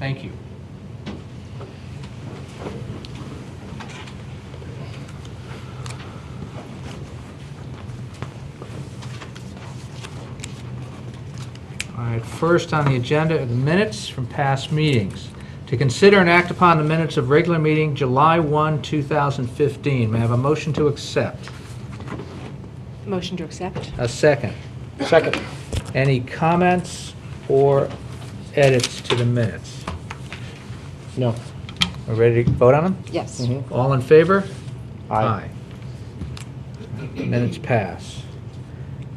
Thank you. All right, first on the agenda are the minutes from past meetings. To consider and act upon the minutes of regular meeting July 1, 2015. May I have a motion to accept? Motion to accept. A second. Second. Any comments or edits to the minutes? No. Are we ready to vote on them? Yes. Mm-hmm. All in favor? Aye. Minutes pass.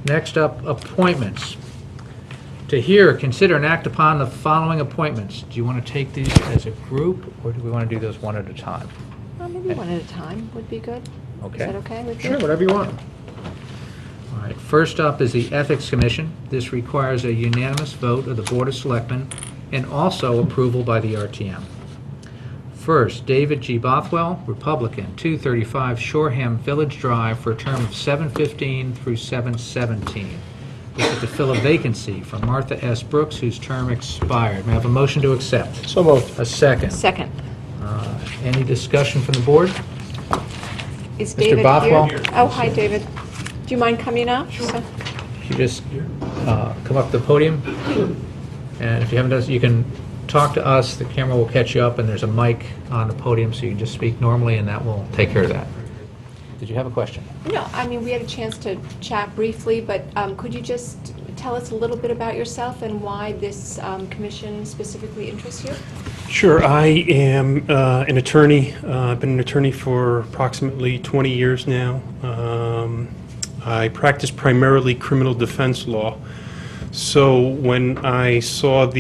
Next up, appointments. To hear, consider, and act upon the following appointments. Do you want to take these as a group, or do we want to do those one at a time? Well, maybe one at a time would be good. Okay. Is that okay with you? Sure, whatever you want. All right, first up is the Ethics Commission. This requires a unanimous vote of the Board of Selectmen and also approval by the RTM. First, David G. Bothwell, Republican, 235 Shoreham Village Drive, for a term of 7/15 through 7/17. This is to fill a vacancy for Martha S. Brooks, whose term expired. May I have a motion to accept? So moved. A second. Second. Any discussion from the board? Is Mr. David Bothwell? here? Oh, hi, David. Do you mind coming up? Sure. If you just come up to the podium, and if you haven't done so, you can talk to us. The camera will catch you up, and there's a mic on the podium, so you can just speak normally, and that will take care of that. Did you have a question? No, I mean, we had a chance to chat briefly, but could you just tell us a little bit about yourself and why this commission specifically interests you? Sure. I am an attorney. I've been an attorney for approximately 20 years now. I practice primarily criminal defense law. So when I saw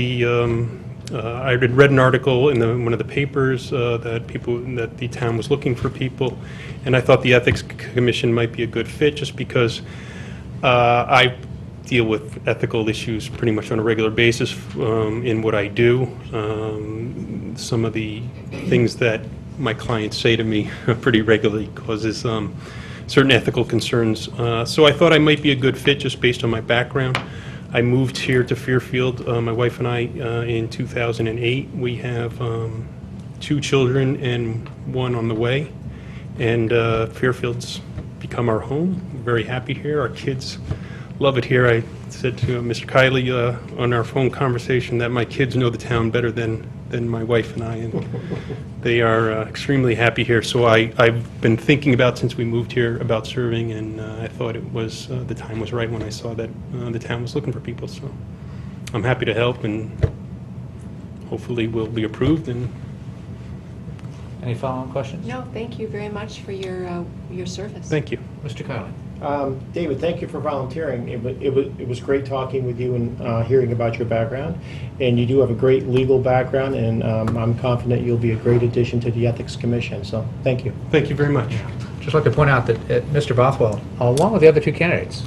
I had read an article in one of the papers that the town was looking for people, and I thought the Ethics Commission might be a good fit just because I deal with ethical issues pretty much on a regular basis in what I do. Some of the things that my clients say to me pretty regularly causes certain ethical concerns. So I thought I might be a good fit just based on my background. I moved here to Fairfield, my wife and I, in 2008. We have 2 children and 1 on the way, and Fairfield's become our home. We're very happy here. Our kids love it here. I said to Mr. Kiley on our phone conversation that my kids know the town better than my wife and I, and they are extremely happy here. So I've been thinking about, since we moved here, about serving, and I thought it was the time was right when I saw that the town was looking for people. So I'm happy to help, and hopefully we'll be approved. And Any follow-on questions? No, thank you very much for your service. thank you. Mr. Kiley? David, thank you for volunteering. It was great talking with you and hearing about your background. And you do have a great legal background, and I'm confident you'll be a great addition to the Ethics Commission. So thank you. Thank you very much. Just like to point out that Mr. Bothwell, along with the other 2 candidates,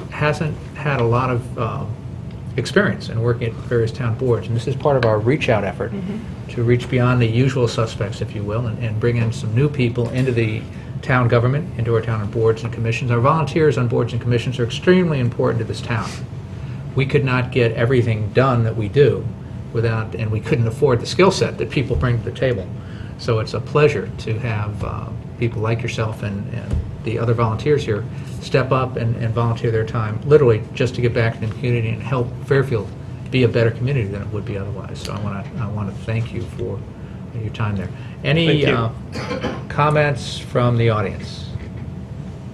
hasn't had a lot of experience in working at various town boards, and this is part of our reach-out effort to reach beyond the usual suspects, if you will, and bring in some new people into the town government, into our town boards and commissions. Our volunteers on boards and commissions are extremely important to this town. We could not get everything done that we do without, and we couldn't afford the skill set that people bring to the table. So it's a pleasure to have people like yourself and the other volunteers here step up and volunteer their time, literally just to get back to the community and help Fairfield be a better community than it would be otherwise. So I want to thank you for your time there. Any comments from the audience?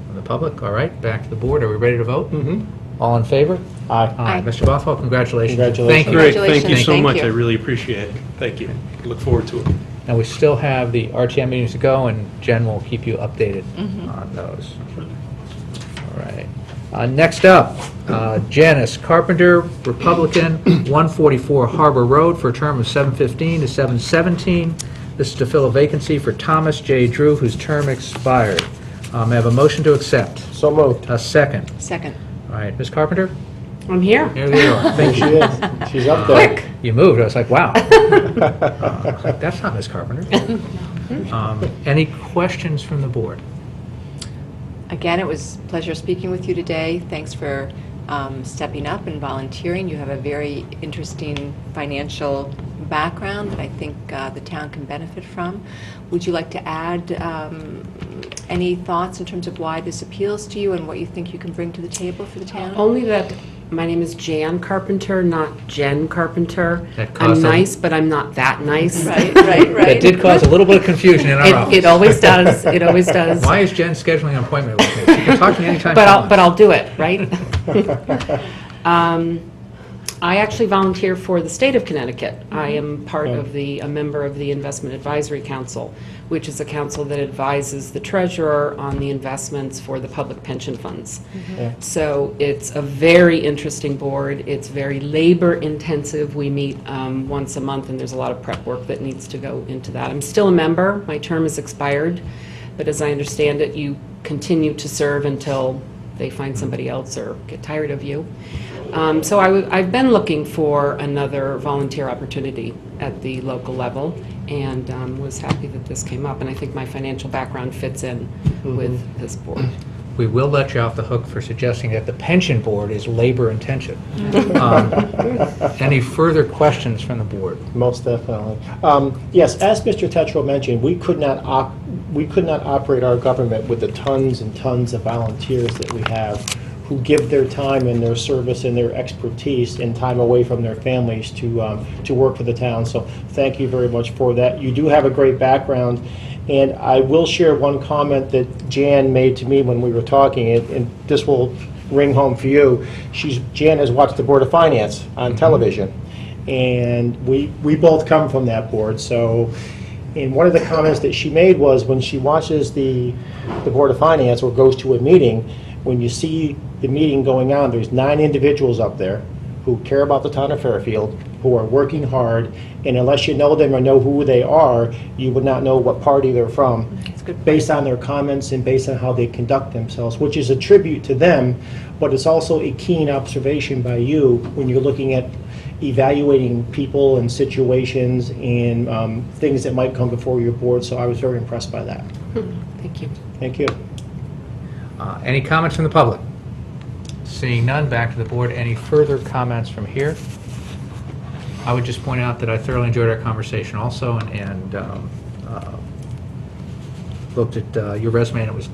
From the public? All right, back to the board. Are we ready to vote? Mm-hmm. All in favor? Aye. Aye. Mr. Bothwell, congratulations. Congratulations. Thank you. Great. Thank you Congratulations. so Thank much. you. I really appreciate it. Thank you. Look forward to it. And we still have the RTM meetings to go, and Jen will keep you updated on those. All right. Next up, Janice Carpenter, Republican, 144 Harbor Road, for a term of 7/15 to 7/17. This is to fill a vacancy for Thomas J. Drew, whose term expired. May I have a motion to accept? So moved. A second. Second. All right, Ms. Carpenter? I'm here. Here you are. There Thank she you. is. She's up there. Quick. You moved. I was like, wow. That's not Ms. Carpenter. Any questions from the board? Again, it was a pleasure speaking with you today. Thanks for stepping up and volunteering. You have a very interesting financial background that I think the town can benefit from. Would you like to add any thoughts in terms of why this appeals to you and what you think you can bring to the table for the town? Only that my name is Jan Carpenter, not Jen Carpenter. That I'm caused a- nice, but I'm not that nice. Right. That did cause a little bit of confusion in our office. It always does, it always does. Why is Jen scheduling an appointment with me? She can talk to me anytime she wants. But I'll do it, right? I actually volunteer for the state of Connecticut. I am a member of the Investment Advisory Council, which is a council that advises the treasurer on the investments for the public pension funds. Yeah. So it's a very interesting board. It's very labor intensive. We meet once a month, and there's a lot of prep work that needs to go into that. I'm still a member. My term is expired, but as I understand it, you continue to serve until they find somebody else or get tired of you. So I've been looking for another volunteer opportunity at the local level, and was happy that this came up, and I think my financial background fits in with this board. We will let you off the hook for suggesting that the pension board is labor intensive. Any further questions from the board? Most definitely. Yes, as Mr. Tetro mentioned, we could not operate our government with the tons and tons of volunteers that we have who give their time and their service and their expertise and time away from their families to work for the town. So thank you very much for that. You do have a great background. And I will share one comment that Jan made to me when we were talking, and this will ring home for you. Jan has watched the Board of Finance on television, and we both come from that board. So, and one of the comments that she made was when she watches the Board of Finance or goes to a meeting, when you see the meeting going on, there's 9 individuals up there who care about the town of Fairfield, who are working hard, and unless you know them or know who they are, you would not know what party they're from, based on their comments and based on how they conduct themselves, which is a tribute to them, but it's also a keen observation by you when you're looking at evaluating people and situations and things that might come before your board, so I was very impressed by that. Thank you. Thank you. Any comments from the public? Seeing none, back to the board. Any further comments from here? I would just point out that I thoroughly enjoyed our conversation also, and looked at your resume, and it was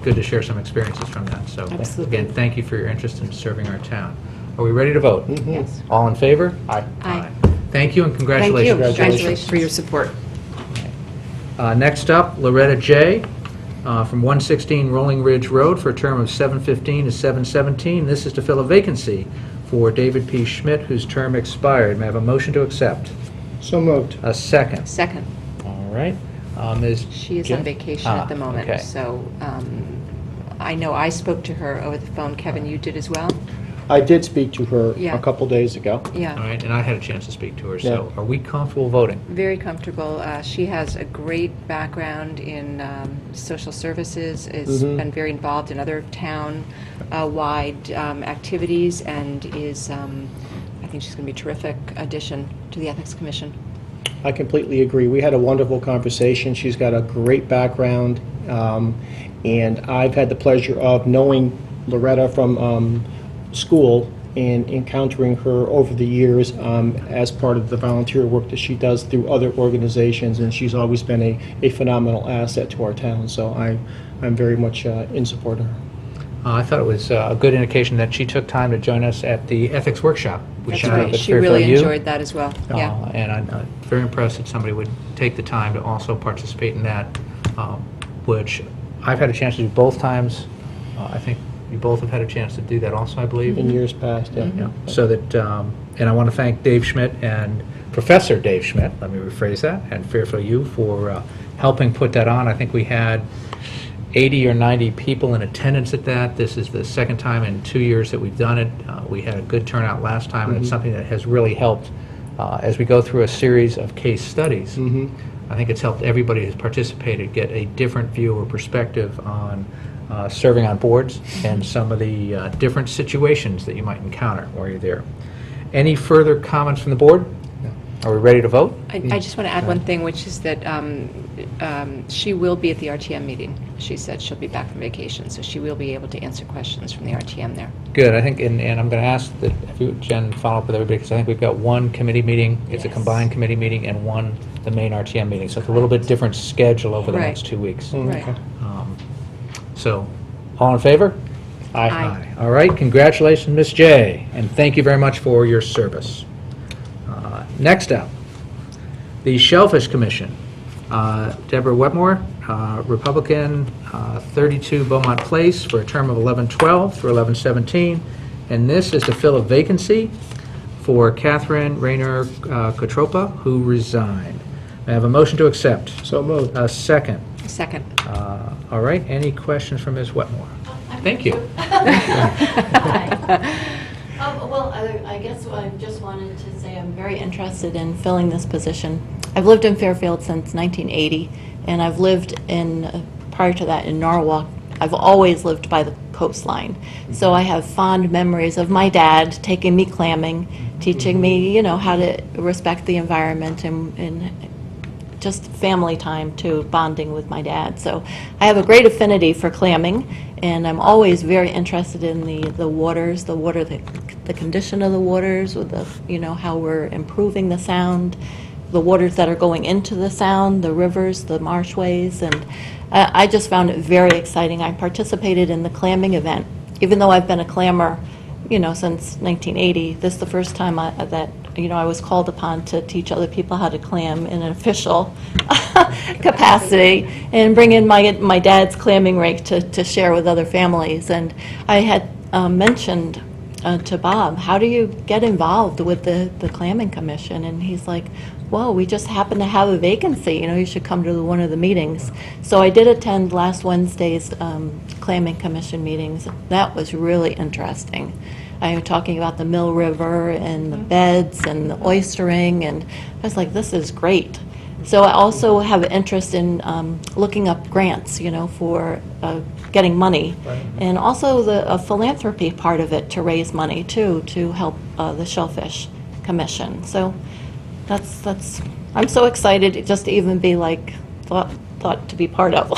good to share some experiences from that. So Absolutely. again, thank you for your interest in serving our town. Are we ready to vote? Yes. All in favor? Aye. Aye. Thank you, and Thank you. congratulations. Congratulations. For your support. Next up, Loretta J. From 116 Rolling Ridge Road for a term of 7/15 to 7/17. This is to fill a vacancy for David P. Schmidt, whose term expired. May I have a motion to accept? So moved. A second. Second. All right. Ms. She is Jim? on vacation at the moment, okay. so I know I spoke to her over the phone. Kevin, you did as well? I did speak to her Yeah. a couple days ago. All Yeah. right, and I had a chance to speak to her, so Yeah. are we comfortable voting? Very comfortable. She has a great background in social services, has been very involved in other town-wide activities, and is, I think she's going to be a terrific addition to the Ethics Commission. I completely agree. We had a wonderful conversation. She's got a great background, and I've had the pleasure of knowing Loretta from school and encountering her over the years as part of the volunteer work that she does through other organizations, and she's always been a phenomenal asset to our town, so I'm very much in support of her. I thought it was a good indication that she took time to join us at the ethics workship. We That's showed up right. at She really Fairfield U. enjoyed that as well. Yeah. And I'm very impressed that somebody would take the time to also participate in that, which I've had a chance to do both times. I think you both have had a chance to do that also, I believe. In years past, yeah. Yeah. So that, and I want to thank Dave Schmidt and Professor Dave Schmidt, let me rephrase that, and Fairfield U for helping put that on. I think we had 80 or 90 people in attendance at that. This is the second time in 2 years that we've done it. We had a good turnout last time, and it's something that has really helped as we go through a series of case studies. I think it's helped everybody who's participated get a different view or perspective on serving on boards and some of the different situations that you might encounter while you're there. Any further comments from the board? Are we ready to vote? I just want to add one thing, which is that she will be at the RTM meeting. She said she'll be back from vacation, so she will be able to answer questions from the RTM there. Good, I think, and I'm going to ask that if you, Jen, follow up with everybody, because I think we've got one committee meeting, it's a Yes. combined committee meeting, and one, the main RTM meeting, so it's a little bit different schedule over the Right. next 2 weeks. Right. So, all in favor? Aye. All right, congratulations, Ms. J, and thank you very much for your service. Next up, the Shellfish Commission. Deborah Wetmore, Republican, 32 Beaumont Place, for a term of 11/12 through 11/17, and this is to fill a vacancy for Catherine Rayner Kotropa, who resigned. May I have a motion to accept? So moved. A second. Second. All right, any questions from Ms. Wetmore? Thank you. Well, I guess I just wanted to say I'm very interested in filling this position. I've lived in Fairfield since 1980, and I've lived prior to that in Norwalk. I've always lived by the coastline. So I have fond memories of my dad taking me clamming, teaching me, how to respect the environment and just family time too, bonding with my dad. So I have a great affinity for clamming, and I'm always very interested in the waters, the condition of the waters, with how we're improving the sound, the waters that are going into the sound, the rivers, the marshways, and I just found it very exciting. I participated in the clamming event, even though I've been a clammer, since 1980. This is the first time that I was called upon to teach other people how to clam in an official capacity and bring in my dad's clamming rake to share with other families. And I had mentioned to Bob, how do you get involved with the clamming commission? And he's like, well, we just happen to have a vacancy. You should come to one of the meetings. So I did attend last Wednesday's clamming commission meetings. That was really interesting. I was talking about the Mill River and the beds and the oystering, and I was like, this is great. So I also have an interest in looking up grants, for getting money, and also the philanthropy part of it to raise money too, to help the Shellfish Commission. So that's I'm so excited just to even be thought to be part of.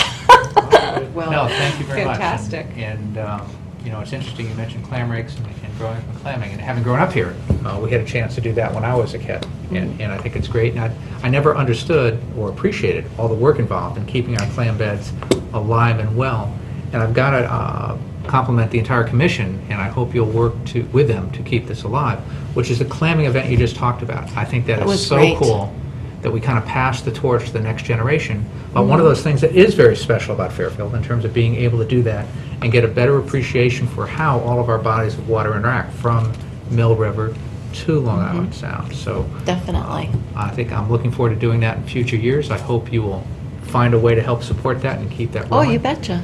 Well, No, thank you very much. fantastic. And it's interesting you mentioned clam rakes and growing up and clamming. And having grown up here, we had a chance to do that when I was a kid. And I think it's great. And I never understood or appreciated all the work involved in keeping our clam beds alive and well. And I've got to compliment the entire commission, and I hope you'll work with them to keep this alive, which is the clamming event you just talked about. I think that was is so great. cool that we kind of pass the torch to the next generation. But one of those things that is very special about Fairfield in terms of being able to do that and get a better appreciation for how all of our bodies of water interact from Mill River to Long Island Sound. So Definitely. I think I'm looking forward to doing that in future years. I hope you will find a way to help support that and keep that Oh, rolling. you betcha.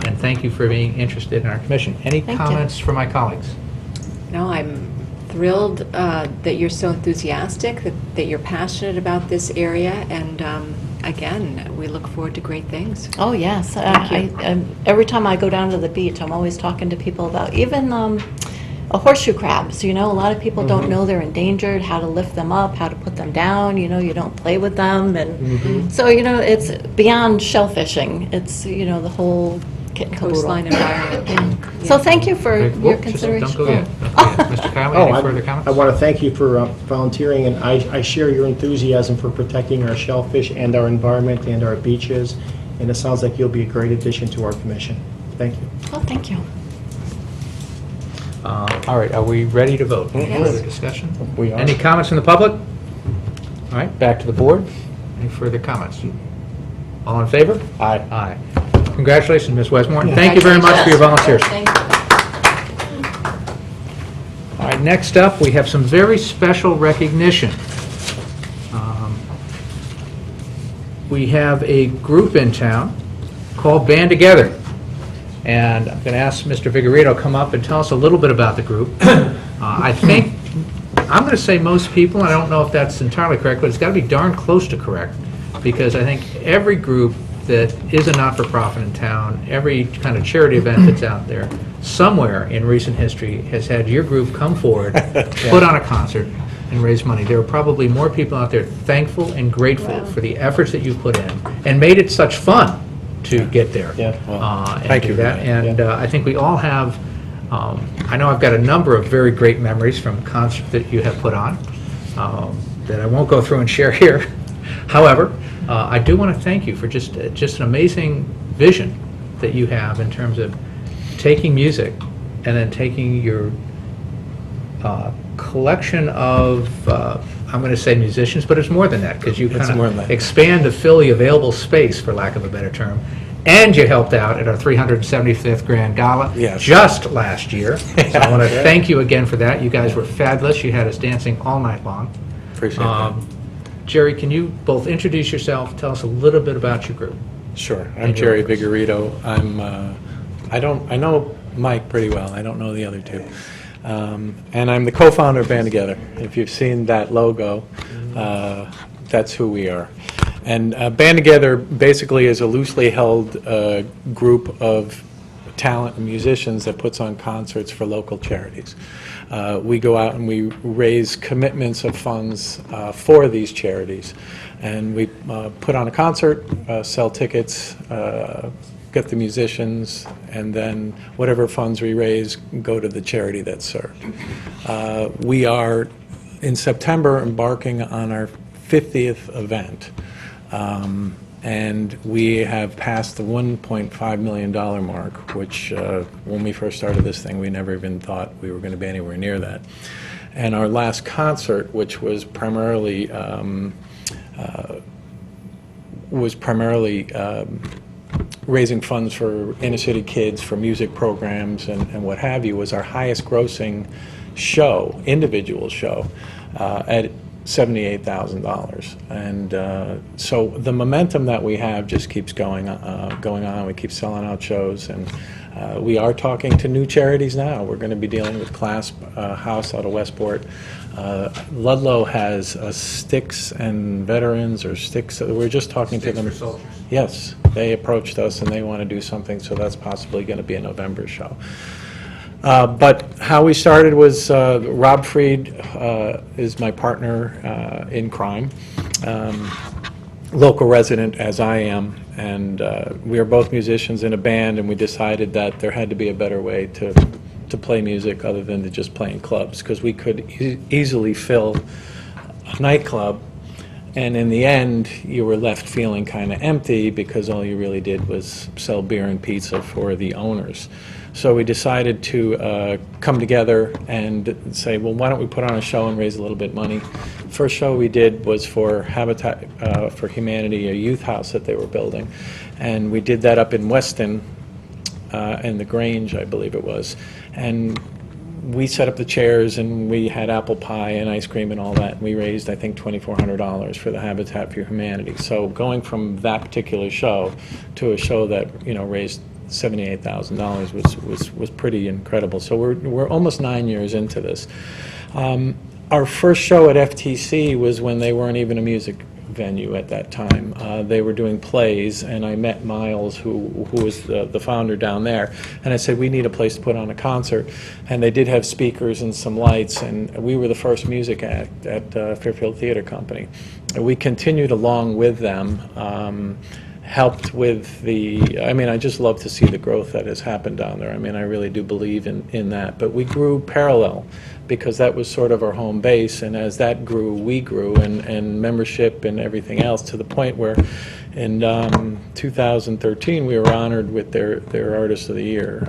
And thank you for being interested in our commission. Any Thank you. comments from my colleagues? No, I'm thrilled that you're so enthusiastic, that you're passionate about this area, and again, we look forward to great things. Oh, yes. Thank you. Every time I go down to the beach, I'm always talking to people about even horseshoe crabs. A lot of people don't know they're endangered, how to lift them up, how to put them down. You don't play with them. And so, it's beyond shellfishing. It's, the whole kit and caboodle. Coastline environment. Yeah. So thank you for Okay, your whoop, consideration. Don't go yet. Don't go yet. Mr. Kyle, any further comments? I want to thank you for volunteering, and I share your enthusiasm for protecting our shellfish and our environment and our beaches, and it sounds like you'll be a great addition to our commission. Thank you. Oh, thank you. All right, are we ready to vote? Any Yes. further discussion? We are. Any comments from the public? All right, back to the board. Any further comments? All in favor? Aye. Aye. Congratulations, Ms. Westmore. Thank you very much for your volunteers. Thank you. All right, next up, we have some very special recognition. We have a group in town called Band Together. And I'm going to ask Mr. Vigorito to come up and tell us a little bit about the group. I think, I'm going to say most people, and I don't know if that's entirely correct, but it's got to be darn close to correct, because I think every group that is a not-for-profit in town, every kind of charity event that's out there, somewhere in recent history has had your group come forward, put on a concert, and raise money. There are probably more people out there thankful and grateful for the efforts that you put in and made it such fun to get there. Yeah. And thank do you for that. that. And I think we all have, I know I've got a number of very great memories from concerts that you have put on that I won't go through and share here. However, I do want to thank you for just an amazing vision that you have in terms of taking music and then taking your collection of, I'm going to say musicians, but it's more than that, because you It's kind more than of that. expand to fill the available space, for lack of a better term, and you helped out at our 375th Grand Gala Yes. just last year. So I want to thank you again for that. You guys were fabulous. You had us dancing all night long. Appreciate that. Jerry, can you both introduce yourself, tell us a little bit about your group? Sure. I'm and your Jerry efforts. Vigorito. I know Mike pretty well. I don't know the other two. And I'm the co-founder of Band Together. If you've seen that logo, that's who we are. And Band Together basically is a loosely held group of talent and musicians that puts on concerts for local charities. We go out and we raise commitments of funds for these charities. And we put on a concert, sell tickets, get the musicians, and then whatever funds we raise go to the charity that's served. We are, in September, embarking on our 50th event. And we have passed the $1.5 million mark, which when we first started this thing, we never even thought we were going to be anywhere near that. And our last concert, which was primarily raising funds for inner-city kids, for music programs and what have you, was our highest-grossing show, individual show, at $78,000. And so the momentum that we have just keeps going on. We keep selling out shows, and we are talking to new charities now. We're going to be dealing with Clasp House out of Westport. Ludlow has Sticks and Veterans, or Sticks. We're just talking to them. Sticks for Soldiers. Yes, they approached us and they want to do something, so that's possibly going to be a November show. But how we started was Rob Freed is my partner in crime, local resident as I am, and we are both musicians in a band, and we decided that there had to be a better way to play music other than to just play in clubs, because we could easily fill a nightclub, and in the end you were left feeling kind of empty because all you really did was sell beer and pizza for the owners. So we decided to come together and say, well, why don't we put on a show and raise a little bit of money. First show we did was for Habitat for Humanity, a youth house that they were building. And we did that up in Weston, in the Grange, I believe it was. And we set up the chairs, and we had apple pie and ice cream and all that. And we raised, I think, $2,400 for the Habitat for Humanity. So going from that particular show to a show that, you know, raised $78,000 was pretty incredible. So we're almost 9 years into this. Our first show at FTC was when they weren't even a music venue at that time. They were doing plays, and I met Miles, who was the founder down there, and I said, we need a place to put on a concert. And they did have speakers and some lights, and we were the first music act at Fairfield Theater Company. And we continued along with them. Helped with I just love to see the growth that has happened down there. I mean, I really do believe in that. But we grew parallel, because that was sort of our home base, and as that grew, we grew, and membership and everything else, to the point where in 2013 we were honored with their Artist of the Year,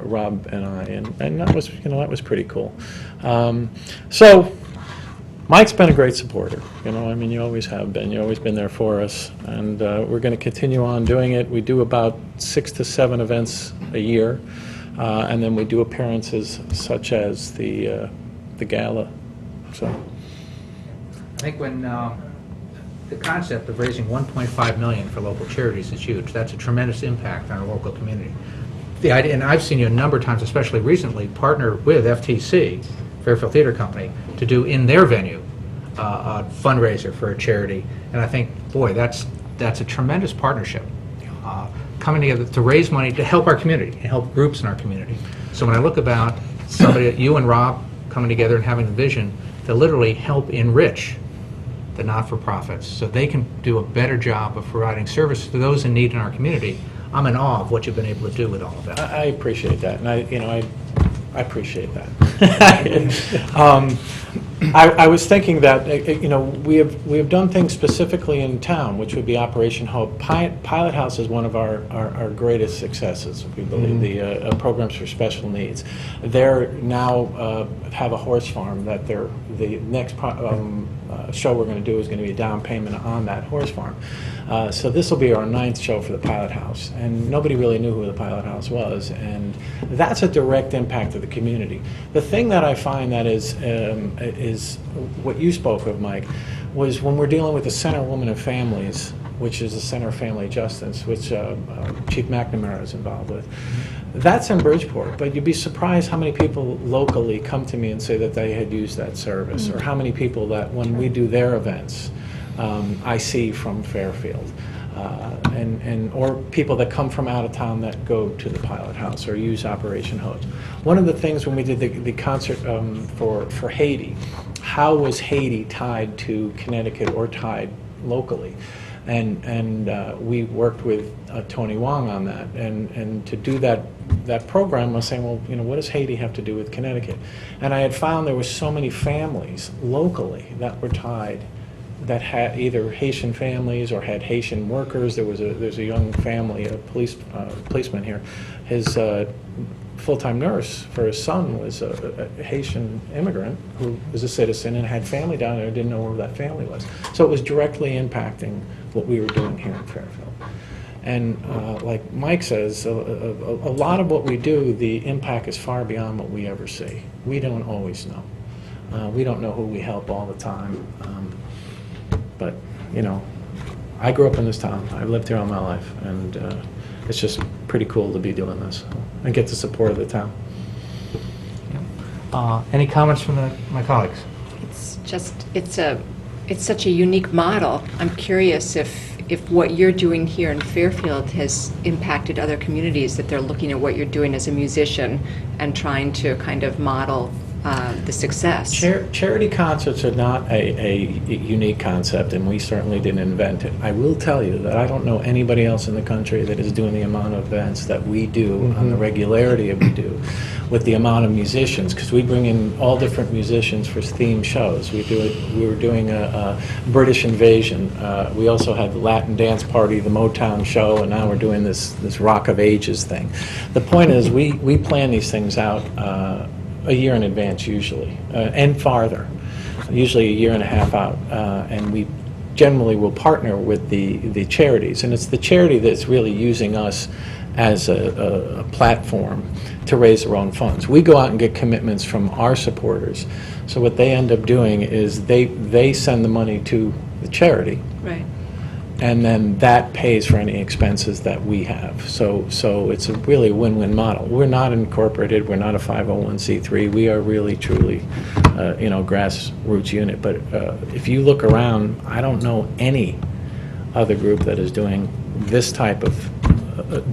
Rob and I, and that was, that was pretty cool. So Mike's been a great supporter, I mean, you always have been. You've always been there for us, and we're going to continue on doing it. We do about 6 to 7 events a year, and then we do appearances such as the gala. So I think when the concept of raising $1.5 million for local charities is huge. That's a tremendous impact on our local community. The idea, and I've seen you a number of times, especially recently, partner with FTC, Fairfield Theater Company, to do in their venue a fundraiser for a charity. And I think, boy, that's a tremendous partnership. coming together to raise money to help our community and help groups in our community. So when I look about somebody, you and Rob coming together and having the vision to literally help enrich the not-for-profits so they can do a better job of providing service to those in need in our community, I'm in awe of what you've been able to do with all of that. I appreciate that, and I appreciate that. I was thinking that, we have done things specifically in town, which would be Operation Hope. Pilot House is one of our greatest successes, we believe, the programs for special needs. They're now have a horse farm that the next show we're going to do is going to be a down payment on that horse farm. So this will be our 9th show for the Pilot House, and nobody really knew who the Pilot House was, and that's a direct impact of the community. The thing that I find that is what you spoke of, Mike, was when we're dealing with the Center Women and Families, which is the Center of Family Justice, which Chief McNamara is involved with. That's in Bridgeport, but you'd be surprised how many people locally come to me and say that they had used that service, or how many people that when we do their events, I see from Fairfield, or people that come from out of town that go to the Pilot House or use Operation Hope. One of the things when we did the concert for Haiti, how was Haiti tied to Connecticut or tied locally? And we worked with Tony Wong on that, and to do that program, I was saying, well, what does Haiti have to do with Connecticut? And I had found there were so many families locally that were tied, that had either Haitian families or had Haitian workers. There's a young family, a policeman here. His full-time nurse for his son was a Haitian immigrant who was a citizen and had family down there and didn't know where that family was. So it was directly impacting what we were doing here in Fairfield. And like Mike says, a lot of what we do, the impact is far beyond what we ever see. We don't always know. We don't know who we help all the time. But, I grew up in this town. I've lived here all my life, and it's just pretty cool to be doing this and get the support of the town. Any comments from my colleagues? It's such a unique model. I'm curious if what you're doing here in Fairfield has impacted other communities, that they're looking at what you're doing as a musician and trying to kind of model the success. Charity concerts are not a unique concept, and we certainly didn't invent it. I will tell you that I don't know anybody else in the country that is doing the amount of events that we do on the regularity that we do, with the amount of musicians, because we bring in all different musicians for themed shows. We were doing a British Invasion. We also had the Latin Dance Party, the Motown show, and now we're doing this Rock of Ages thing. The point is, we plan these things out a year in advance usually, and farther, usually a year and a half out, and we generally will partner with the charities, and it's the charity that's really using us as a platform to raise their own funds. We go out and get commitments from our supporters, so what they end up doing is they send the money to the charity. Right. And then that pays for any expenses that we have. So it's a really win-win model. We're not incorporated. We're not a 501c3. We are really, truly, grassroots unit. But if you look around, I don't know any other group that is doing this type of,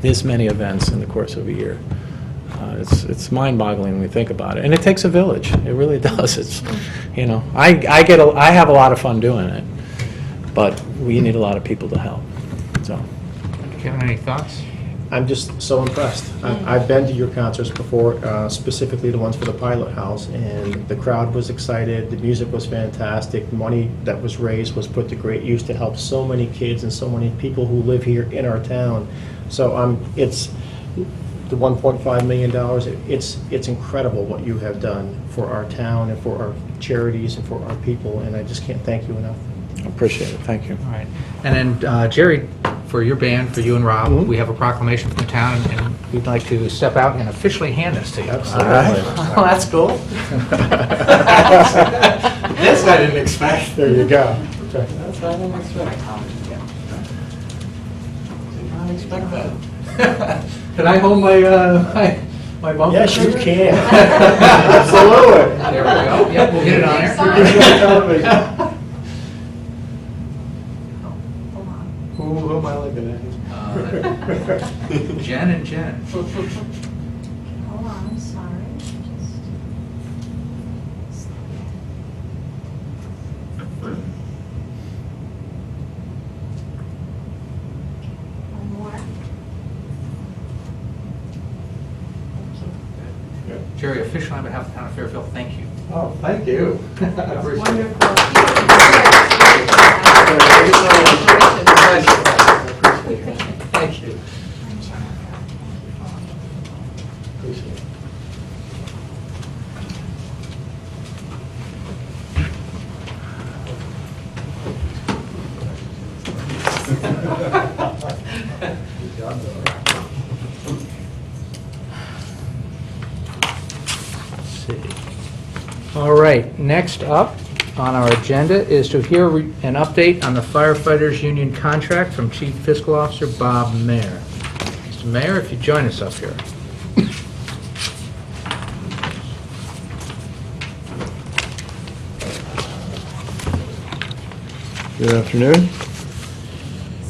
this many events in the course of a year. It's mind-boggling when we think about it. And it takes a village. It really does. It's, I have a lot of fun doing it. But we need a lot of people to help. So, Kevin, any thoughts? I'm just so impressed. I've been to your concerts before, specifically the ones for the Pilot House, and the crowd was excited, the music was fantastic, money that was raised was put to great use to help so many kids and so many people who live here in our town. So it's the $1.5 million, it's incredible what you have done for our town and for our charities and for our people, and I just can't thank you enough. I appreciate it. Thank you. All right. And then, Jerry, for your band, for you and Rob, we have a proclamation from the town, and we'd like to step out and officially hand this to you. Absolutely. Well, that's cool. This I didn't expect. There you go. Okay. That's what I didn't expect. Did not expect that. Can I hold my bumper? Yes, you can. Absolutely. There we go. Yep, we'll get it on there. Who am I looking at? Jen and Jen. Hold on, I'm sorry. One more. Thank you. Jerry, officially on behalf of the town of Fairfield, thank you. Oh, thank you. Thank you. All right, next up on our agenda is to hear an update on the Firefighters Union contract from Chief Fiscal Officer Bob Mayer. Mr. Mayer, if you join us up here. Good afternoon.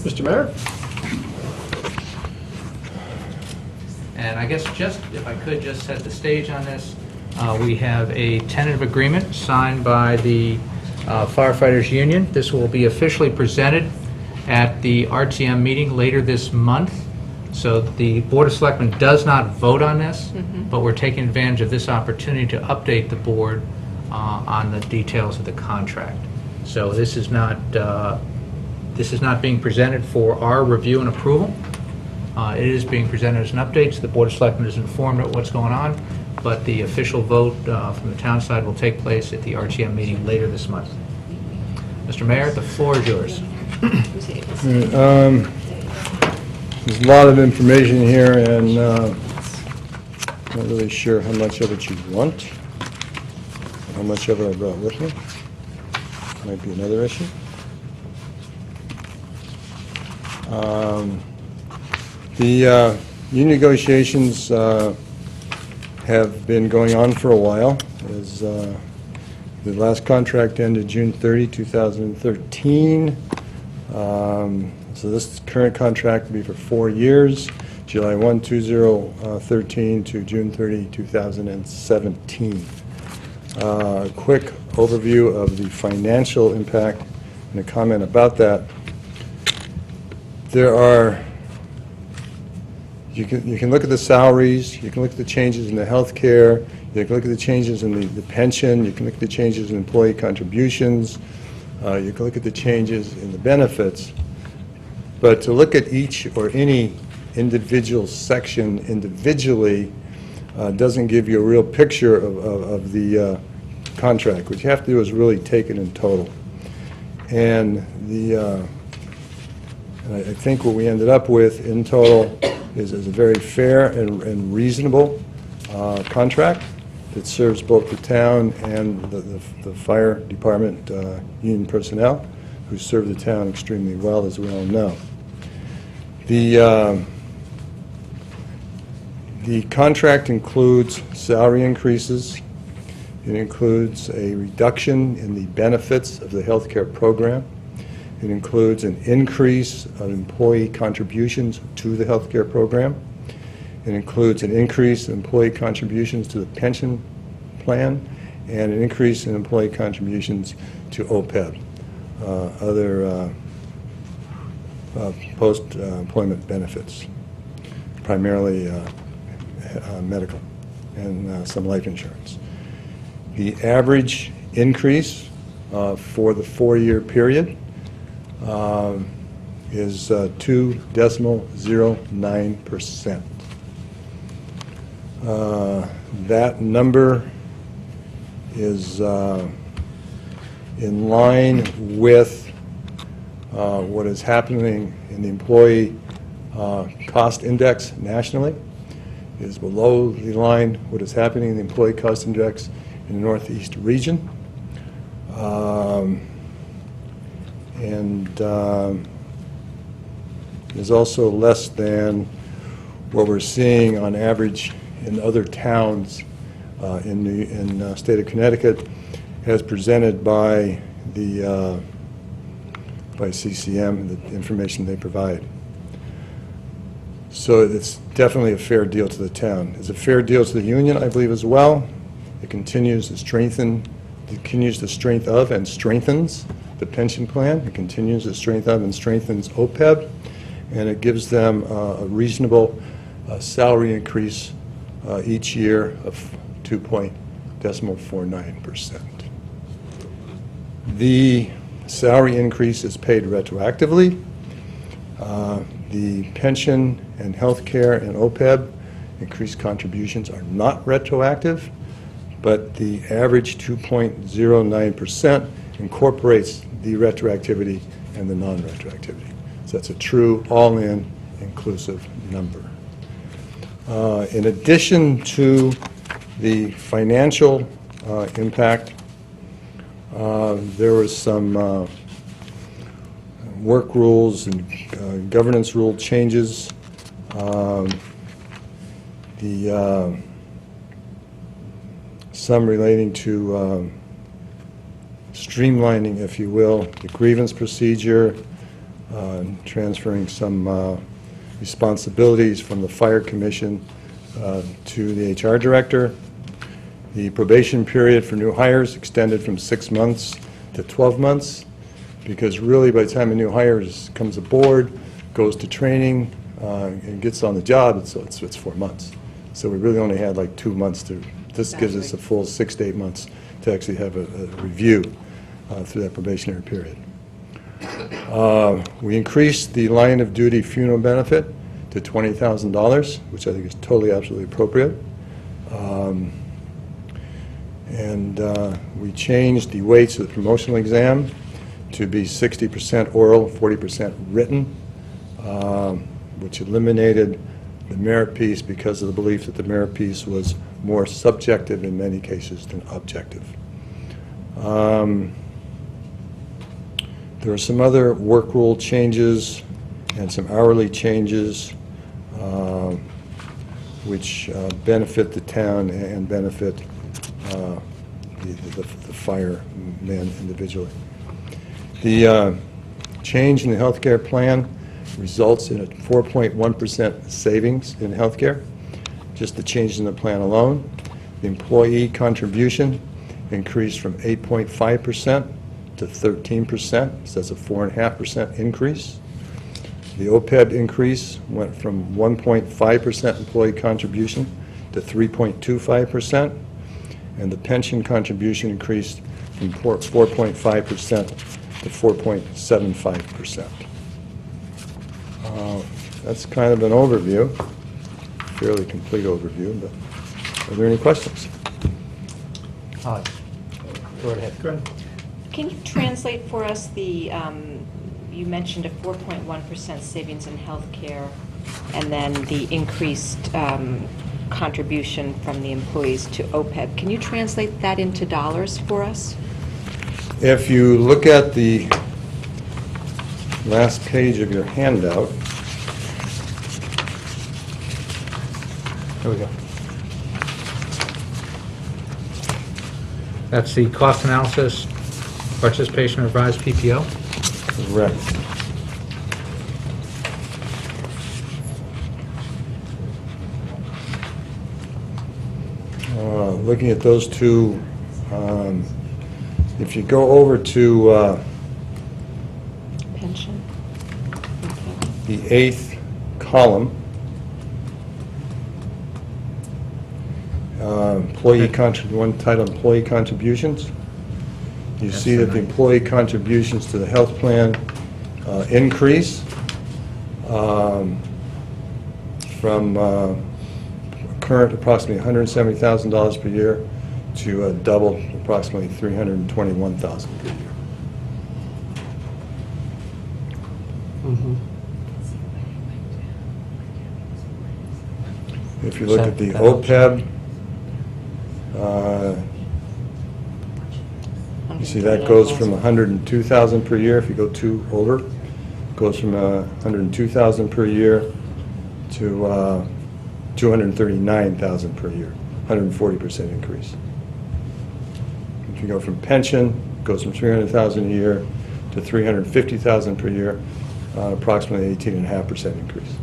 Mr. Mayor? And I guess just, if I could, just set the stage on this. We have a tentative agreement signed by the Firefighters Union. This will be officially presented at the RTM meeting later this month. So the Board of Selectmen does not vote on this, but we're taking advantage of this opportunity to update the board on the details of the contract. So this is not being presented for our review and approval. It is being presented as an update, so the Board of Selectmen is informed of what's going on, but the official vote from the town side will take place at the RTM meeting later this month. Mr. Mayor, the floor is yours. There's a lot of information here, and not really sure how much of it you want. How much of it I brought with me. Might be another issue. The union negotiations have been going on for a while. As the last contract ended June 30, 2013. So this current contract will be for 4 years, July 1, 2013 to June 30, 2017. Quick overview of the financial impact and a comment about that. There are, you can look at the salaries, you can look at the changes in the health care, you can look at the changes in the pension, you can look at the changes in employee contributions, you can look at the changes in the benefits. But to look at each or any individual section individually doesn't give you a real picture of the contract. What you have to do is really take it in total. And I think what we ended up with in total is a very fair and reasonable contract that serves both the town and the fire department union personnel who serve the town extremely well, as we all know. The contract includes salary increases. It includes a reduction in the benefits of the health care program. It includes an increase of employee contributions to the health care program. It includes an increase in employee contributions to the pension plan and an increase in employee contributions to OPEB, other post-employment benefits, primarily medical and some life insurance. The average increase for the 4-year period is 2.09%. That number is in line with what is happening in the employee cost index nationally. It is below the line what is happening in the employee cost index in the Northeast region. Is also less than what we're seeing on average in other towns in the state of Connecticut, as presented by the by CCM, the information they provide. So it's definitely a fair deal to the town. It's a fair deal to the union, I believe, as well. It continues to the strength of and strengthens the pension plan. It continues to strength of and strengthens OPEB, and it gives them a reasonable salary increase each year of 2.49%. The salary increase is paid retroactively. The pension and health care and OPEB increased contributions are not retroactive, but the average 2.09% incorporates the retroactivity and the non-retroactivity. So that's a true all-in inclusive number. In addition to the financial impact, there was some work rules and governance rule changes. Some relating to streamlining, if you will, the grievance procedure, transferring some responsibilities from the Fire Commission to the HR Director. The probation period for new hires extended from 6 months to 12 months, because really by the time a new hire comes aboard, goes to training, and gets on the job, it's 4 months. So we really only had like 2 months to, this gives us a full 6 to 8 months to actually have a review through that probationary period. We increased the line of duty funeral benefit to $20,000, which I think is totally, absolutely appropriate. And we changed the weights of the promotional exam to be 60% oral, 40% written, which eliminated the merit piece because of the belief that the merit piece was more subjective in many cases than objective. There are some other work rule changes and some hourly changes which benefit the town and benefit the firemen individually. The change in the healthcare plan results in a 4.1% savings in healthcare, just the change in the plan alone. The employee contribution increased from 8.5% to 13%, so that's a 4.5% increase. The OPEB increase went from 1.5% employee contribution to 3.25%, and the pension contribution increased from 4.5% to 4.75%. That's kind of an overview, fairly complete overview, but are there any questions? Go ahead. Go ahead. Can you translate for us the, you mentioned a 4.1% savings in healthcare, and then the increased contribution from the employees to OPEB. Can you translate that into dollars for us? If you look at the last page of your handout, There we go. That's the cost analysis, participation revised PPO. correct. Looking at those two, if you go over to Pension? the 8th column, one titled Employee Contributions, you That's see that the right. employee contributions to the health plan increase from current approximately $170,000 per year to double, approximately $321,000 per year. If you look at the OPEB, you see that goes from $102,000 per year. If you go two over, it goes from $102,000 per year to $239,000 per year, 140% increase. If you go from pension, it goes from $300,000 a year to $350,000 per year, approximately 18.5% increase.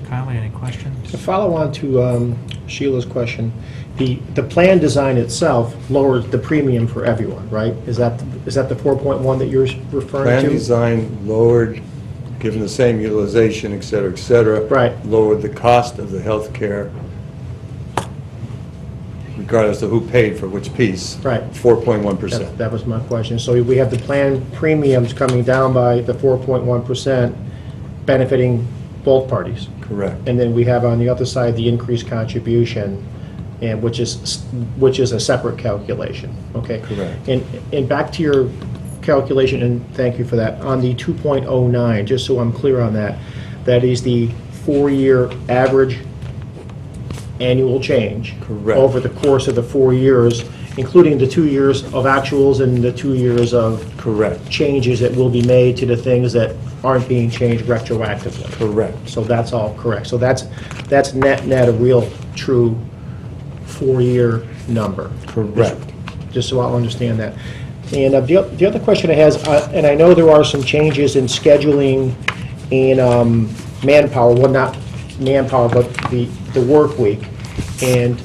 Conley, any questions? To follow on to Sheila's question, the plan design itself lowers the premium for everyone, right? Is that the 4.1 that you're referring Plan to? design lowered, given the same utilization, et cetera, Right. lowered the cost of the health care, regardless of who paid for which piece. Right. 4.1%. That was my question. So we have the plan premiums coming down by the 4.1%, benefiting both parties. Correct. And then we have on the other side the increased contribution, and which is a separate calculation. Okay. Correct. And back to your calculation, and thank you for that. On the 2.09, just so I'm clear on that, that is the 4-year average annual change. Correct. Over the course of the 4 years, including the 2 years of actuals and the 2 years of Correct. changes that will be made to the things that aren't being changed retroactively. Correct. So that's all correct. So that's net a real, true 4-year number. Correct. Just so I'll understand that. And the other question I has, and I know there are some changes in scheduling and manpower, well, not manpower, but the work week. And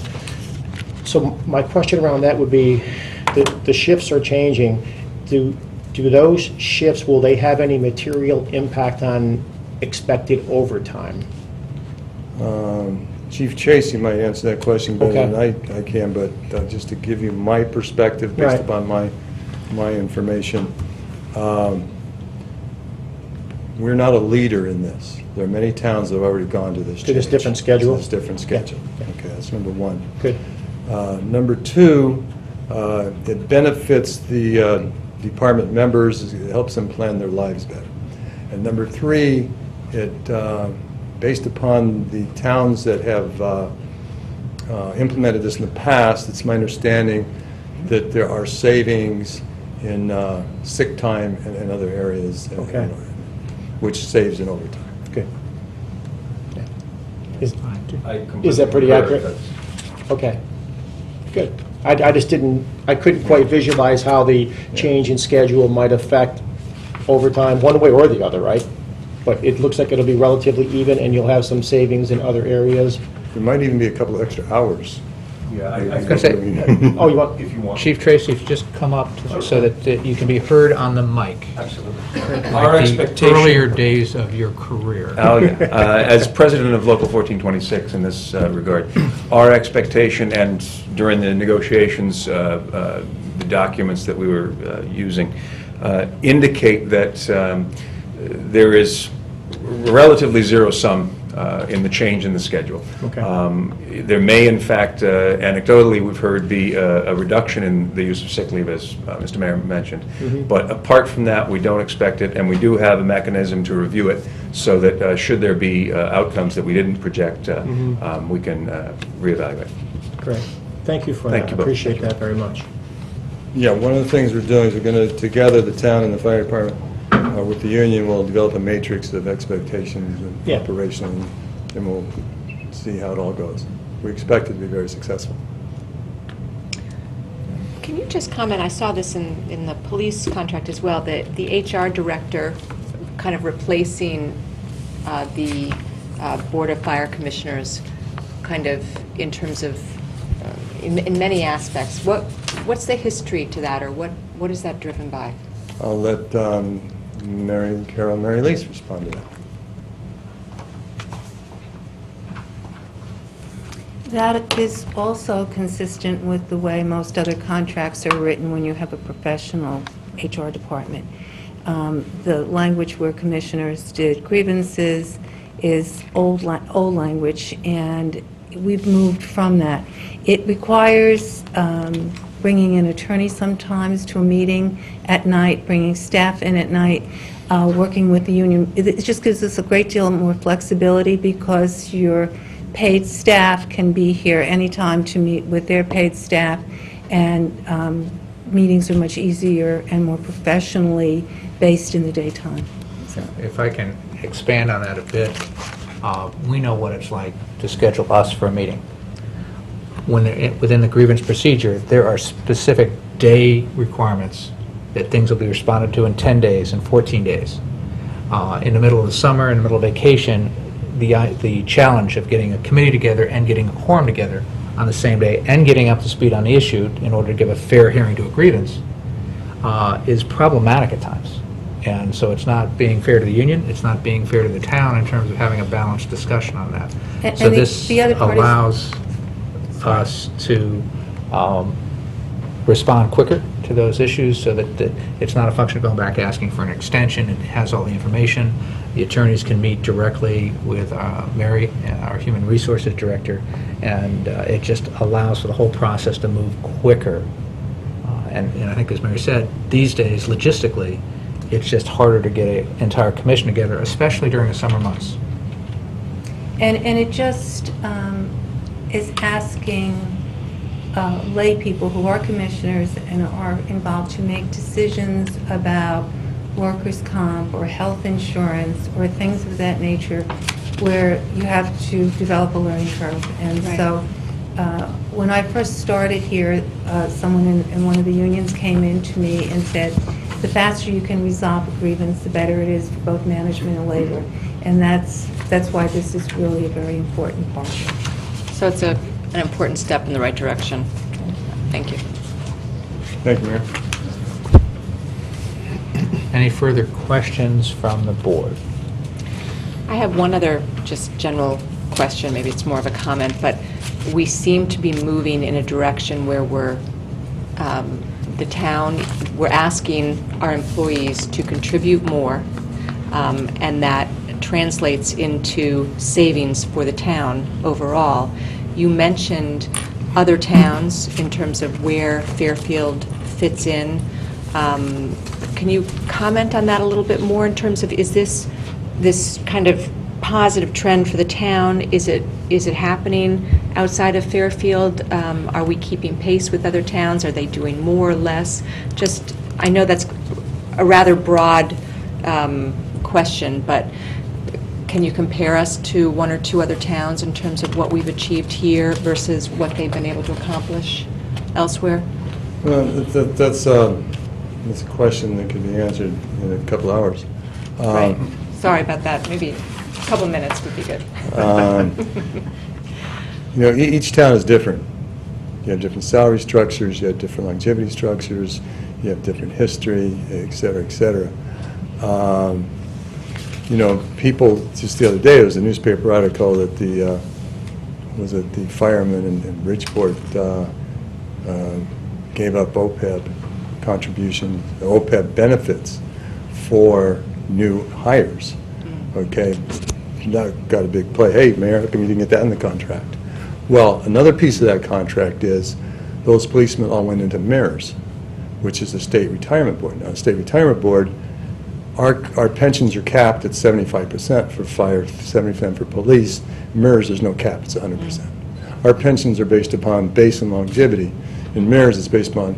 so my question around that would be, the shifts are changing. Do those shifts, will they have any material impact on expected overtime? Chief Tracy might answer that question better than Okay. I can, but just to give you my perspective based Right. upon my information, we're not a leader in this. There are many towns that have already gone to this To this change. different schedule? To this different schedule. Okay, that's number one. Good. Number two, it benefits the department members, it helps them plan their lives better. And number three, it, based upon the towns that have implemented this in the past, it's my understanding that there are savings in sick time and other areas, Okay. which saves in overtime. Good. Is I Is completely that pretty concur. accurate? That's- Okay, good. I just didn't, I couldn't quite visualize how the change in schedule might affect overtime, one way or the other, right? But it looks like it'll be relatively even, and you'll have some savings in other areas. There might even be a couple of extra hours. Yeah, I was gonna say- Oh, you want, if you want. Chief Tracy, if you just come up so that you can be heard on the mic. Absolutely. Like Our the expectation. earlier days of your career. Oh, yeah. As president of Local 1426 in this regard, our expectation, and during the negotiations, the documents that we were using indicate that there is relatively zero sum in the change in the schedule. Okay. There may, in fact, anecdotally, we've heard, be a reduction in the use of sick leave, as Mr. Mayor mentioned. But apart from that, we don't expect it, and we do have a mechanism to review it so that should there be outcomes that we didn't project, we can reevaluate. great. Thank you for Thank that. you I both. appreciate that very much. Yeah, one of the things we're doing is we're going to, together, the town and the fire department, with the union, we'll develop a matrix of expectations and Yeah. operation, and we'll see how it all goes. We expect it to be very successful. Can you just comment, I saw this in the police contract as well, that the HR director kind of replacing the Board of Fire Commissioners, kind of in terms of, in many aspects. What's the history to that, or what is that driven by? I'll let Mary Lease respond to that. That is also consistent with the way most other contracts are written when you have a professional HR department. The language where commissioners did grievances is old language, and we've moved from that. It requires bringing an attorney sometimes to a meeting at night, bringing staff in at night, working with the union. It just gives us a great deal more flexibility because your paid staff can be here anytime to meet with their paid staff, and meetings are much easier and more professionally based in the daytime. So. If I can expand on that a bit, we know what it's like to schedule us for a meeting. When they're within the grievance procedure, there are specific day requirements that things will be responded to in 10 days and 14 days. In the middle of the summer, in the middle of vacation, the challenge of getting a committee together and getting a quorum together on the same day and getting up to speed on the issue in order to give a fair hearing to a grievance is problematic at times. And so it's not being fair to the union, it's not being fair to the town in terms of having a balanced discussion on that. And So the- this the other part is- allows us to respond quicker to those issues so that it's not a function of going back asking for an extension. It has all the information. The attorneys can meet directly with Mary, our Human Resources Director, and it just allows for the whole process to move quicker. And I think, as Mary said, these days, logistically, it's just harder to get an entire commission together, especially during the summer months. And it just is asking lay people who are commissioners and are involved to make decisions about workers' comp or health insurance or things of that nature where you have to develop a learning curve. And Right. so when I first started here, someone in one of the unions came in to me and said, the faster you can resolve a grievance, the better it is for both management and labor. And that's why this is really a very important part. So it's an important step in the right direction. Thank you. Thank you, Mayor. Any further questions from the board? I have one other just general question, maybe it's more of a comment, but we seem to be moving in a direction where the town, we're asking our employees to contribute more, and that translates into savings for the town overall. You mentioned other towns in terms of where Fairfield fits in. Can you comment on that a little bit more in terms of, is this kind of positive trend for the town? Is it happening outside of Fairfield? Are we keeping pace with other towns? Are they doing more or less? Just, I know that's a rather broad question, but can you compare us to one or two other towns in terms of what we've achieved here versus what they've been able to accomplish elsewhere? Well, that's a question that can be answered in a couple hours. Right. Sorry about that. Maybe a couple minutes would be good. You know, each town is different. You have different salary structures, you have different longevity structures, you have different history, et cetera, et cetera. You know, people, just the other day, there was a newspaper article that the firemen in Bridgeport gave up OPEB contribution, OPEB benefits for new hires. Okay, now got a big play. Hey, Mayor, how come you didn't get that in the contract? Well, another piece of that contract is those policemen all went into MERS, which is the state retirement board. Now, the state retirement board, our pensions are capped at 75% for fire, 70% for police. MERS, there's no cap; it's 100%. Our pensions are based upon base and longevity. In MERS, it's based upon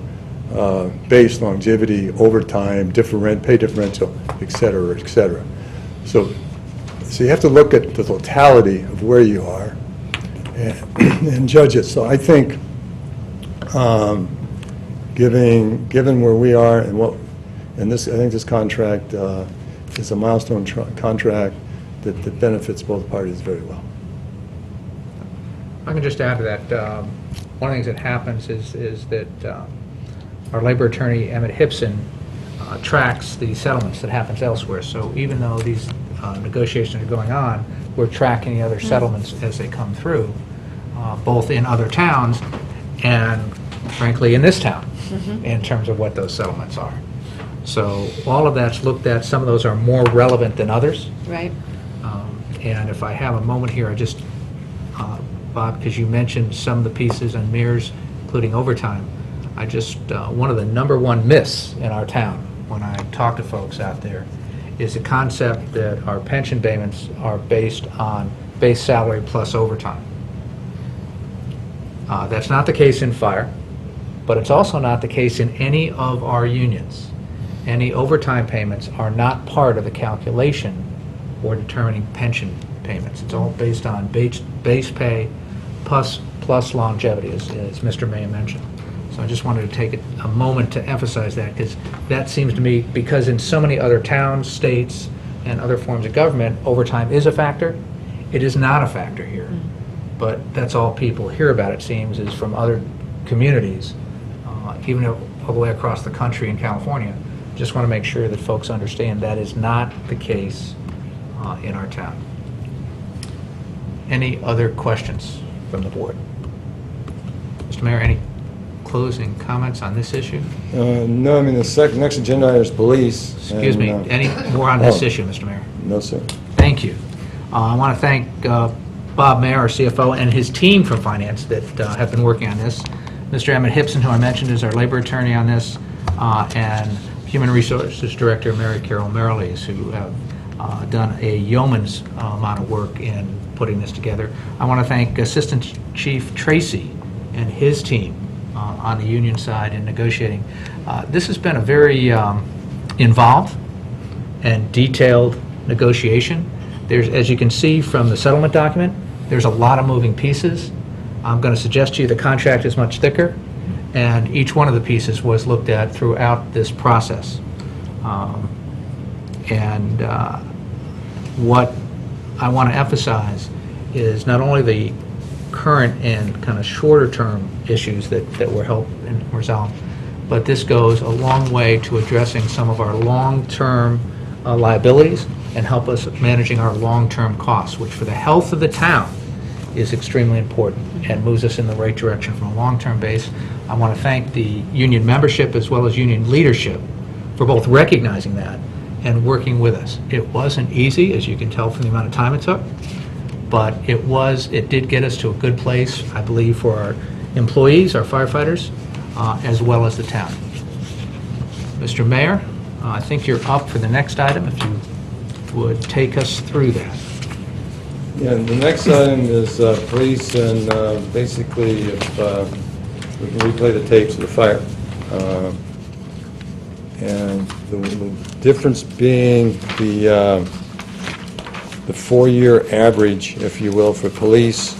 base, longevity, overtime, pay differential, et cetera, et cetera. So you have to look at the totality of where you are and judge it. So I think, given where we are and I think this contract is a milestone contract that benefits both parties very well. I can just add to that, one of the things that happens is that our labor attorney, Emmett Hipson, tracks the settlements that happens elsewhere. So even though these negotiations are going on, we're tracking the other settlements as they come through, both in other towns and, frankly, in this town, in terms of what those settlements are. So all of that's looked at. Some of those are more relevant than others. Right. And if I have a moment here, I just, Bob, because you mentioned some of the pieces on MERS, including overtime, one of the number one myths in our town, when I talk to folks out there, is the concept that our pension payments are based on base salary plus overtime. That's not the case in fire, but it's also not the case in any of our unions. Any overtime payments are not part of the calculation for determining pension payments. It's all based on base pay plus longevity, as Mr. May mentioned. So I just wanted to take a moment to emphasize that, because that seems to me, because in so many other towns, states, and other forms of government, overtime is a factor, It is not a factor here, but that's all people hear about, it seems, is from other communities, even all the way across the country in California. Just want to make sure that folks understand that is not the case in our town. Any other questions from the board? Mr. Mayor, any closing comments on this issue? No, I mean, the next agenda item is police. Excuse me, and, any more on this oh. issue, Mr. Mayor? No, sir. Thank you. I want to thank Bob Mayer, our CFO, and his team from finance that have been working on this. Mr. Emmett Hipson, who I mentioned, is our labor attorney on this, and Human Resources Director Mary Carol Merrilees, who have done a yeoman's amount of work in putting this together. I want to thank Assistant Chief Tracy and his team on the union side in negotiating. This has been a very involved and detailed negotiation. There's, as you can see from the settlement document, there's a lot of moving pieces. I'm going to suggest to you the contract is much thicker, and each one of the pieces was looked at throughout this process. What I want to emphasize is not only the current and kind of shorter term issues that were helped and resolved, but this goes a long way to addressing some of our long-term liabilities and help us managing our long-term costs, which for the health of the town is extremely important and moves us in the right direction from a long-term base. I want to thank the union membership as well as union leadership for both recognizing that and working with us. It wasn't easy, as you can tell from the amount of time it took, but it did get us to a good place, I believe, for our employees, our firefighters, as well as the town. Mr. Mayor, I think you're up for the next item, if you would take us through that. Yeah, the next item is police, and basically, if we can replay the tapes of the fire. And the difference being the 4-year average, if you will, for police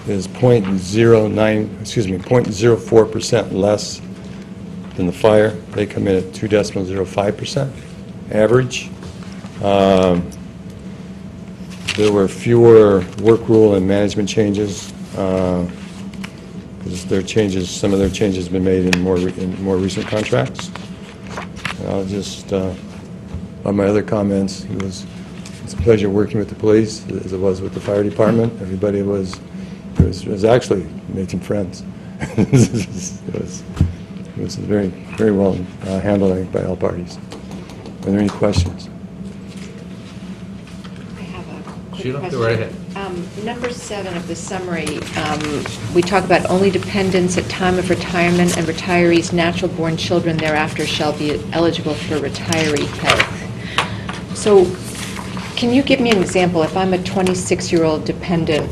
is 0.04% less than the fire. They come in at 2.05% average. There were fewer work rule and management changes, because some of their changes have been made in more recent contracts. And I'll just, on my other comments, it's a pleasure working with the police, as it was with the fire department. Everybody was actually made some friends. It was very, very well handled, I think, by all parties. Are there any questions? I have a quick Sheila, question. go right ahead. Number 7 of the summary, we talk about only dependents at time of retirement and retirees' natural-born children thereafter shall be eligible for retiree health. So can you give me an example? If I'm a 26-year-old dependent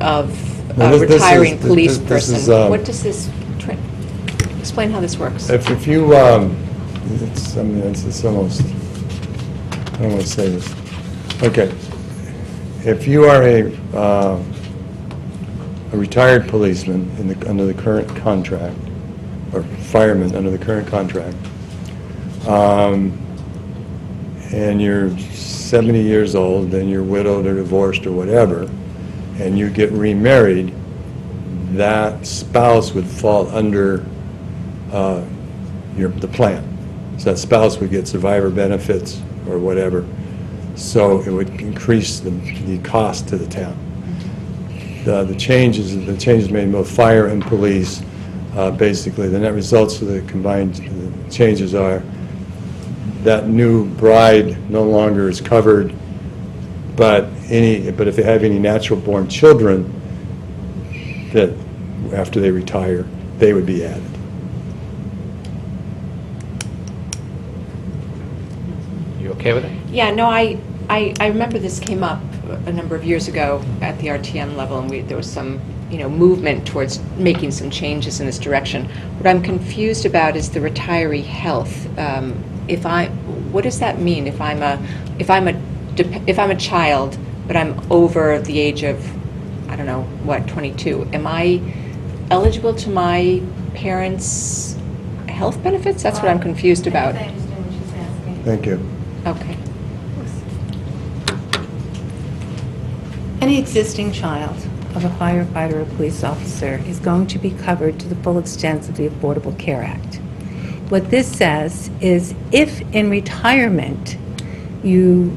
of a retiring police person, what does this, explain how this works. If you, it's almost, I don't want to say this. Okay. If you are a retired policeman under the current contract, or fireman under the current contract, and you're 70 years old, and you're widowed or divorced or whatever, and you get remarried, that spouse would fall under the plan. So that spouse would get survivor benefits or whatever. So it would increase the cost to the town. The changes made in both fire and police, basically, the net results of the combined changes are that new bride no longer is covered, but if they have any natural-born children, that after they retire, they would be added. You okay with it? Yeah, no, I remember this came up a number of years ago at the RTM level, and there was some, movement towards making some changes in this direction. What I'm confused about is the retiree health. What does that mean if I'm a child, but I'm over the age of, 22? Am I eligible to my parents' health benefits? That's what I'm confused about. I understand what she's asking. Thank you. Okay. Any existing child of a firefighter or police officer is going to be covered to the full extent of the Affordable Care Act. What this says is if in retirement you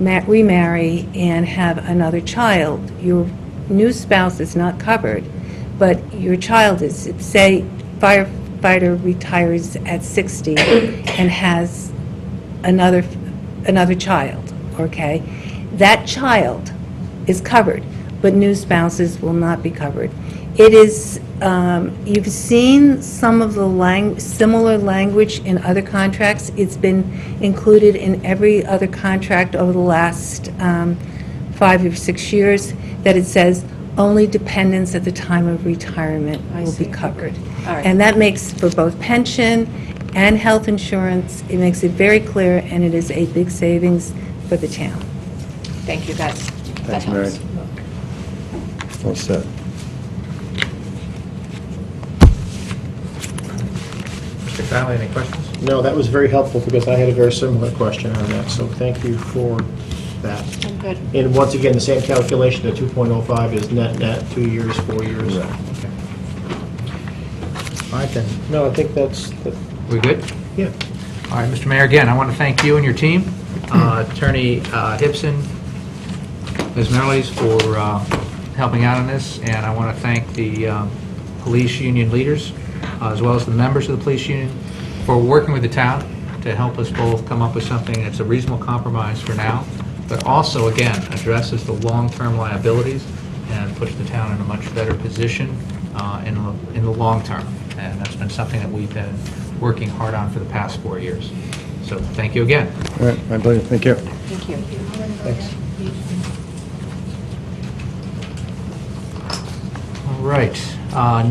remarry and have another child, your new spouse is not covered, but your child is. Say firefighter retires at 60 and has another child, okay? That child is covered, but new spouses will not be covered. It is, you've seen some of the similar language in other contracts. It's been included in every other contract over the last 5 or 6 years, that it says only dependents at the time of retirement will be covered. All right. And that makes for both pension and health insurance, it makes it very clear, and it is a big savings for the town. Thank you, guys. That Thanks, Mary. helps. All set. Mr. Fowler, any questions? No, that was very helpful because I had a very similar question on that, so thank you for that. I'm good. And once again, the same calculation, the 2.05 is net, 2 years, 4 years. Okay. All right, then. No, I think that's, We good? yeah. All right, Mr. Mayor, again, I want to thank you and your team, Attorney Hipson, Ms. Merles, for helping out on this, and I want to thank the police union leaders, as well as the members of the police union, for working with the town to help us both come up with something that's a reasonable compromise for now, but also, again, addresses the long-term liabilities and puts the town in a much better position in the long term. And that's been something that we've been working hard on for the past 4 years. So thank you again. All right, my pleasure. Thank you. Thank you. Thanks. All right.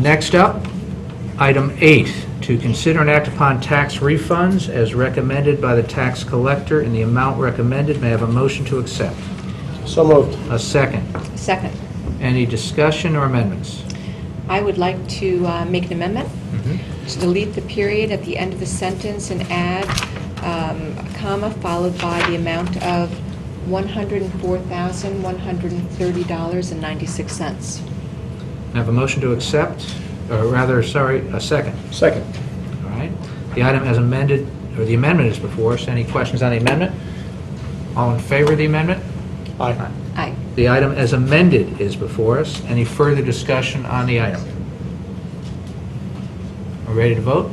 Next up, item 8, to consider and act upon tax refunds as recommended by the tax collector in the amount recommended. May I have a motion to accept? So moved. A second. Second. Any discussion or amendments? I would like to make an amendment to delete the period at the end of the sentence and add a comma followed by the amount of $104,130.96. I have a motion to accept, or rather, sorry, a second. Second. All right. The item as amended, or the amendment is before us. Any questions on the amendment? All in favor of the amendment? Aye. Aye. The item as amended is before us. Any further discussion on the item? Are we ready to vote?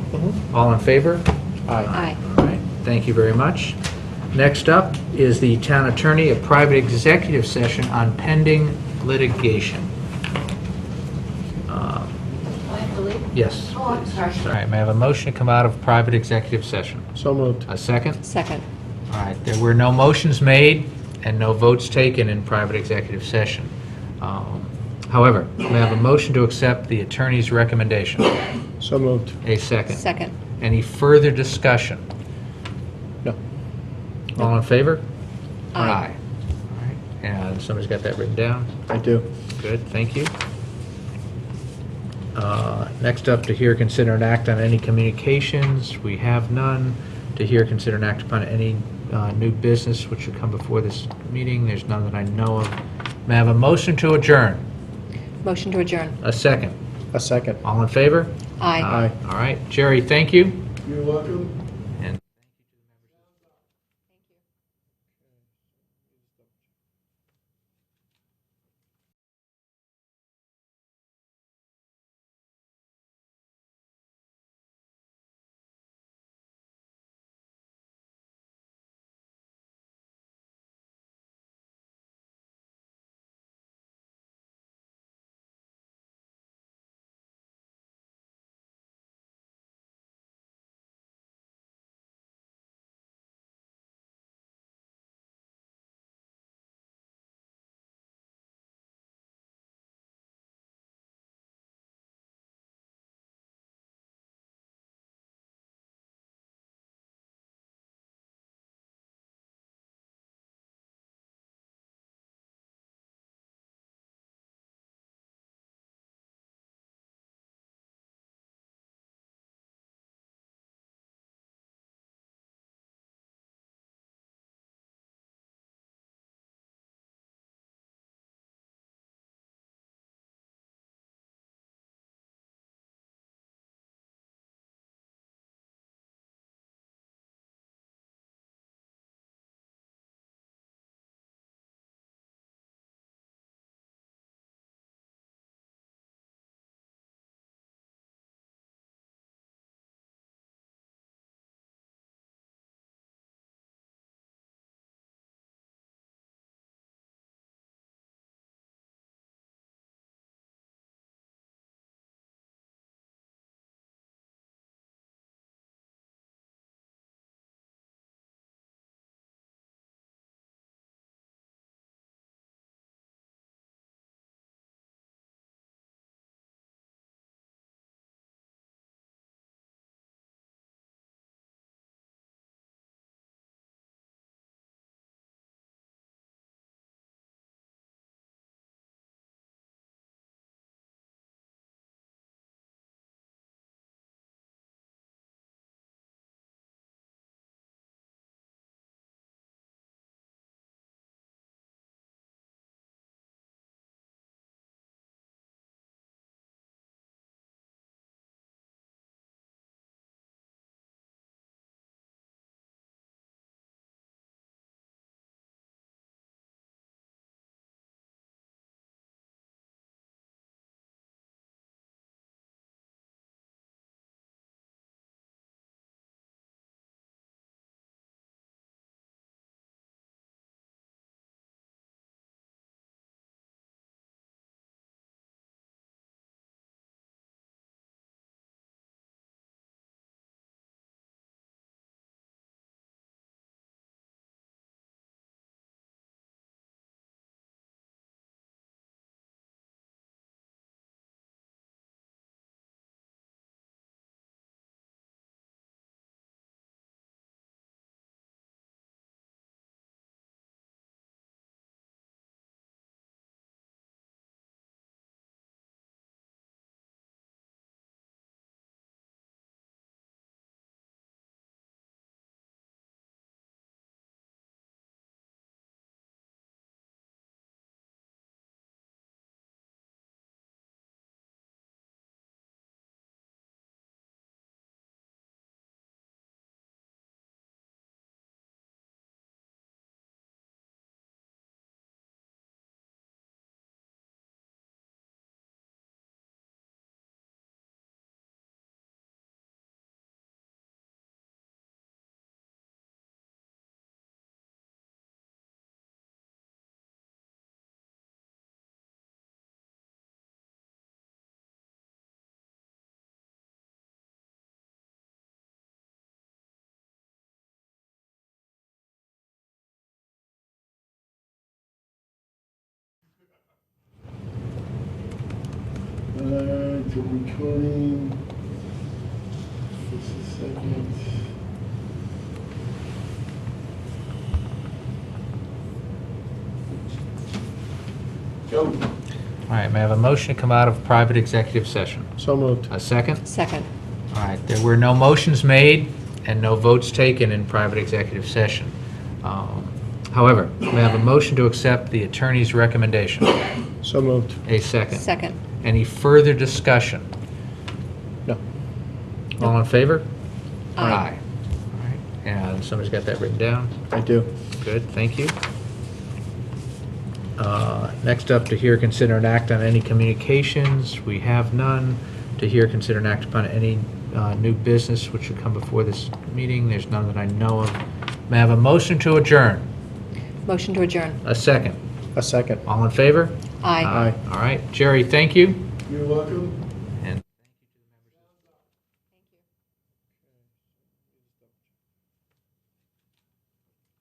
All in favor? Aye. Aye. All right. Thank you very much. Next up is the town attorney, a private executive session on pending litigation. I have to leave? Yes. Oh, I'm sorry. All right, may I have a motion to come out of private executive session? So moved. A second? Second. All right, there were no motions made and no votes taken in private executive session. However, may I have a motion to accept the attorney's recommendation? So moved. A second. Second. Any further discussion? No. All in favor? Aye. All right, and somebody's got that written down? I do. Good, thank you. Next up, to hear, consider, and act on any communications. We have none. To hear, consider, and act upon any new business which should come before this meeting. There's none that I know of. May I have a motion to adjourn? Motion to adjourn. A second. A second. All in favor? Aye. Aye. All right. Jerry, thank you. You're welcome. to recording. Just a second. Go. All right, may I have a motion to come out of private executive session? So moved. A second? Second. All right, there were no motions made and no votes taken in private executive session. However, may I have a motion to accept the attorney's recommendation? So moved. A second. Second. Any further discussion? No. All in favor? Aye. All right, and somebody's got that written down? I do. Good, thank you. Next up, to hear, consider, and act on any communications. We have none. To hear, consider, and act upon any new business which should come before this meeting. There's none that I know of. May I have a motion to adjourn? Motion to adjourn. A second. A second. All in favor? Aye. Aye. All right, Jerry, thank you. You're welcome.